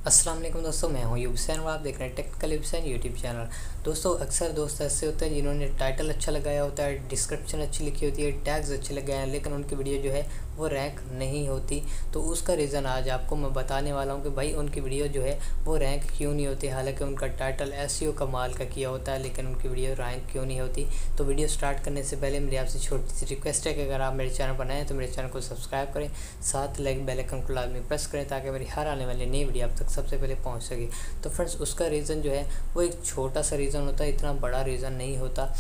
अस्सलाम वालेकुम दोस्तों, मैं हूं यूबसैन और आप देख रहे हैं टेक्निकल यूबसैन यूट्यूब चैनल। दोस्तों अक्सर दोस्त ऐसे होते हैं जिन्होंने टाइटल अच्छा लगाया होता है, डिस्क्रिप्शन अच्छी लिखी होती है, टैग्स अच्छे लगे हैं, लेकिन उनकी वीडियो जो है वो रैंक नहीं होती। तो उसका रीज़न आज आपको मैं बताने वाला हूं कि भाई उनकी वीडियो जो है वो रैंक क्यों नहीं होती। हालांकि उनका टाइटल एसईओ कमाल का किया होता है, लेकिन उनकी वीडियो रैंक क्यों नहीं होती। तो वीडियो स्टार्ट करने से पहले मेरी आपसे छोटी सी रिक्वेस्ट है कि अगर आप मेरे चैनल पर नए हैं तो मेरे चैनल को सब्सक्राइब करें, साथ लाइक बेल आइकन को लाजमी प्रेस करें ताकि मेरी हर आने वाली नई वीडियो आप तक सबसे पहले पहुंच सके। तो फ्रेंड्स उसका रीज़न जो है वो एक छोटा सा रीज़न होता है, इतना बड़ा रीज़न नहीं होता।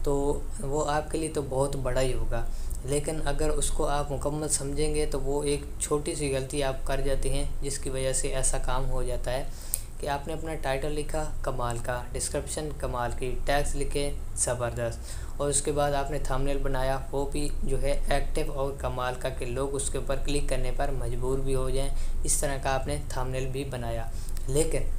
तो वो आपके लिए तो बहुत बड़ा ही होगा, लेकिन अगर उसको आप मुकम्मल समझेंगे तो वो एक छोटी सी गलती आप कर जाते हैं जिसकी वजह से ऐसा काम हो जाता है कि आपने अपना टाइटल लिखा कमाल का, डिस्क्रिप्शन कमाल की, टैग्स लिखे ज़बरदस्त, और उसके बाद आपने थंबनेल बनाया वो भी जो है एक्टिव और कमाल का कि लोग उसके ऊपर क्लिक करने पर मजबूर भी हो जाएं। इस तरह का आपने थंबनेल भी बनाया। लेकिन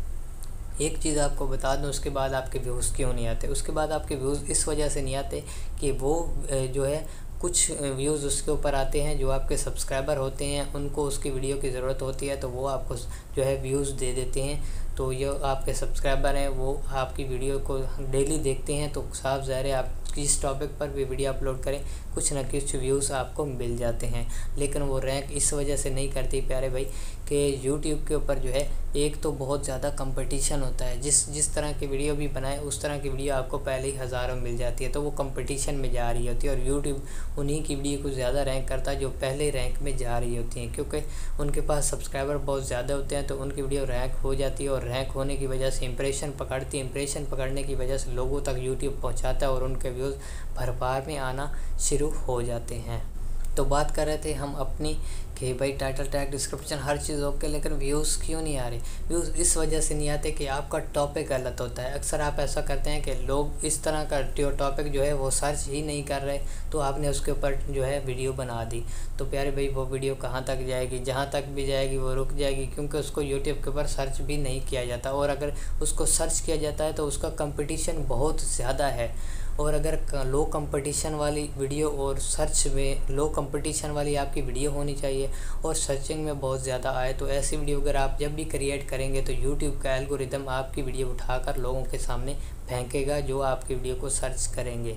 एक चीज़ आपको बता दूं, उसके बाद आपके व्यूज़ क्यों नहीं आते। उसके बाद आपके व्यूज़ इस वजह से नहीं आते कि वो जो है कुछ व्यूज़ उसके ऊपर आते हैं जो आपके सब्सक्राइबर होते हैं, उनको उसकी वीडियो की ज़रूरत होती है तो वो आपको जो है व्यूज़ दे देते हैं। तो ये आपके सब्सक्राइबर हैं, वो आपकी वीडियो को डेली देखते हैं, तो साफ ज़ाहिर है आप किस टॉपिक पर भी वीडियो अपलोड करें कुछ ना कुछ व्यूज़ आपको मिल जाते हैं। लेकिन वो रैंक इस वजह से नहीं करती प्यारे भाई कि यूट्यूब के ऊपर जो है एक तो बहुत ज़्यादा कंपटीशन होता है। जिस तरह की वीडियो भी बनाए उस तरह की वीडियो आपको पहले ही हज़ारों मिल जाती है, तो वो कंपटीशन में जा रही होती है। और यूट्यूब उन्हीं की वीडियो को ज़्यादा रैंक करता है जो पहले रैंक में जा रही होती हैं, क्योंकि उनके पास सब्सक्राइबर बहुत ज़्यादा होते हैं, तो उनकी वीडियो रैंक हो जाती है। और रैंक होने की वजह से इंप्रेशन पकड़ती है, इंप्रेशन पकड़ने की वजह से लोगों तक यूट्यूब पहुँचाता है और उनके व्यूज़ भरमार में आना शुरू हो जाते हैं। तो बात कर रहे थे हम अपनी कि भाई टाइटल टैग डिस्क्रिप्शन हर चीज़ ओके, लेकिन व्यूज़ क्यों नहीं आ रहे। व्यूज़ इस वजह से नहीं आते कि आपका टॉपिक गलत होता है। अक्सर आप ऐसा करते हैं कि लोग इस तरह का टॉपिक जो है वो सर्च ही नहीं कर रहे, तो आपने उसके ऊपर जो है वीडियो बना दी। तो प्यारे भाई वो वीडियो कहाँ तक जाएगी, जहाँ तक भी जाएगी वो रुक जाएगी, क्योंकि उसको यूट्यूब के ऊपर सर्च भी नहीं किया जाता। और अगर उसको सर्च किया जाता है तो उसका कंपटीशन बहुत ज़्यादा है। और अगर लो कंपटीशन वाली वीडियो और सर्च में लो कंपटीशन वाली आपकी वीडियो होनी चाहिए और सर्चिंग में बहुत ज़्यादा आए, तो ऐसी वीडियो अगर आप जब भी क्रिएट करेंगे तो यूट्यूब का एल्गोरिदम आपकी वीडियो उठाकर लोगों के सामने फेंकेगा जो आपकी वीडियो को सर्च करेंगे।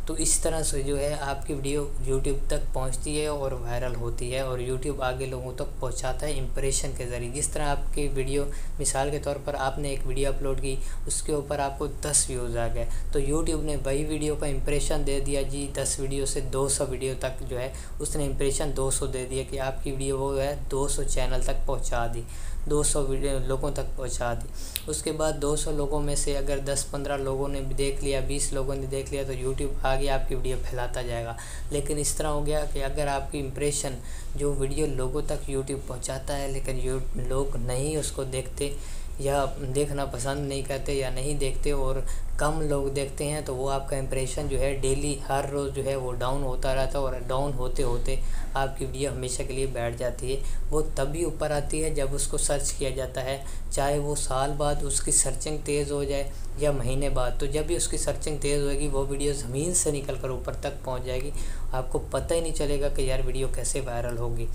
तो इस तरह से जो है आपकी वीडियो यूट्यूब तक पहुंचती है और वायरल होती है, और यूट्यूब आगे लोगों तक पहुंचाता है इंप्रेशन के ज़रिए। जिस तरह आपकी वीडियो, मिसाल के तौर पर आपने एक वीडियो अपलोड की, उसके ऊपर आपको 10 व्यूज़ आ गए, तो यूट्यूब ने वही वीडियो का इंप्रेशन दे दिया जी 10 वीडियो से 200 वीडियो तक जो है उसने इंप्रेशन 200 दे दिया कि आपकी वीडियो वो है 200 चैनल तक पहुँचा दी, 200 वीडियो लोगों तक पहुंचा दी। उसके बाद 200 लोगों में से अगर 10-15 लोगों ने देख लिया, 20 लोगों ने देख लिया, तो यूट्यूब आगे आपकी वीडियो फैलाता जाएगा। लेकिन इस तरह हो गया कि अगर आपकी इंप्रेशन जो वीडियो लोगों तक यूट्यूब पहुंचाता है लेकिन लोग नहीं उसको देखते या देखना पसंद नहीं करते या नहीं देखते और कम लोग देखते हैं, तो वो आपका इंप्रेशन जो है डेली हर रोज़ जो है वो डाउन होता रहता है। और डाउन होते होते आपकी वीडियो हमेशा के लिए बैठ जाती है। वो तभी ऊपर आती है जब उसको सर्च किया जाता है, चाहे वो साल बाद उसकी सर्चिंग तेज़ हो जाए या महीने बाद। तो जब भी उसकी सर्चिंग तेज़ होगी वो वीडियो ज़मीन से निकल कर ऊपर तक पहुंच जाएगी, आपको पता ही नहीं चलेगा कि यार वीडियो कैसे वायरल होगी।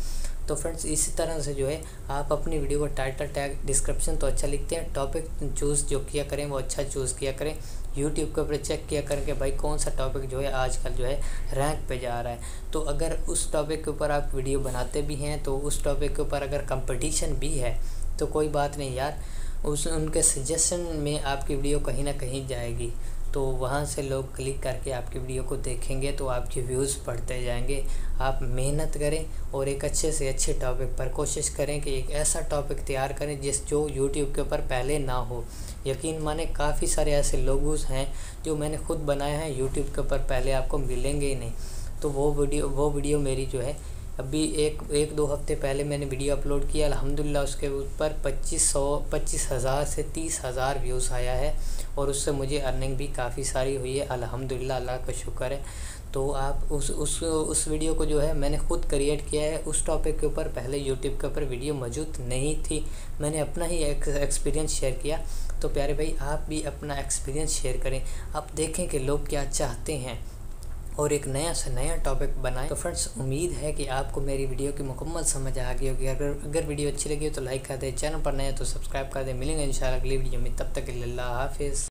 तो फ्रेंड्स इसी तरह से जो है आप अपनी वीडियो को टाइटल टैग डिस्क्रिप्शन तो अच्छा लिखते हैं, टॉपिक चूज़ जो किया करें वो अच्छा चूज़ किया करें। यूट्यूब के ऊपर चेक किया करें कि भाई कौन सा टॉपिक जो है आजकल जो है रैंक पे जा रहा है। तो अगर उस टॉपिक के ऊपर आप वीडियो बनाते भी हैं तो उस टॉपिक के ऊपर अगर कंपटीशन भी है तो कोई बात नहीं यार, उनके सजेशन में आपकी वीडियो कहीं ना कहीं जाएगी, तो वहाँ से लोग क्लिक करके आपकी वीडियो को देखेंगे तो आपके व्यूज़ बढ़ते जाएंगे। आप मेहनत करें और एक अच्छे से अच्छे टॉपिक पर कोशिश करें कि एक ऐसा टॉपिक तैयार करें जो यूट्यूब के ऊपर पहले ना हो। यकीन माने काफ़ी सारे ऐसे लोगोस हैं जो मैंने खुद बनाए हैं, यूट्यूब के ऊपर पहले आपको मिलेंगे ही नहीं। तो वो वीडियो मेरी जो है अभी एक दो हफ्ते पहले मैंने वीडियो अपलोड किया, अल्हम्दुलिल्लाह उसके ऊपर 25,000 से 30,000 व्यूज़ आया है और उससे मुझे अर्निंग भी काफ़ी सारी हुई है, अल्हम्दुलिल्लाह, अल्लाह का शुक्र है। तो आप उस वीडियो को जो है मैंने खुद क्रिएट किया है। उस टॉपिक के ऊपर पहले यूट्यूब के ऊपर वीडियो मौजूद नहीं थी, मैंने अपना ही एक्सपीरियंस शेयर किया। तो प्यारे भाई आप भी अपना एक्सपीरियंस शेयर करें, आप देखें कि लोग क्या चाहते हैं और एक नया से नया टॉपिक बनाएं। तो फ्रेंड्स उम्मीद है कि आपको मेरी वीडियो की मुकम्मल समझ आ गई होगी। अगर वीडियो अच्छी लगी हो तो लाइक कर दें, चैनल पर नए तो सब्सक्राइब कर दें। मिलेंगे इंशाल्लाह अगली वीडियो में, तब तक के लिए अल्लाह हाफिज़।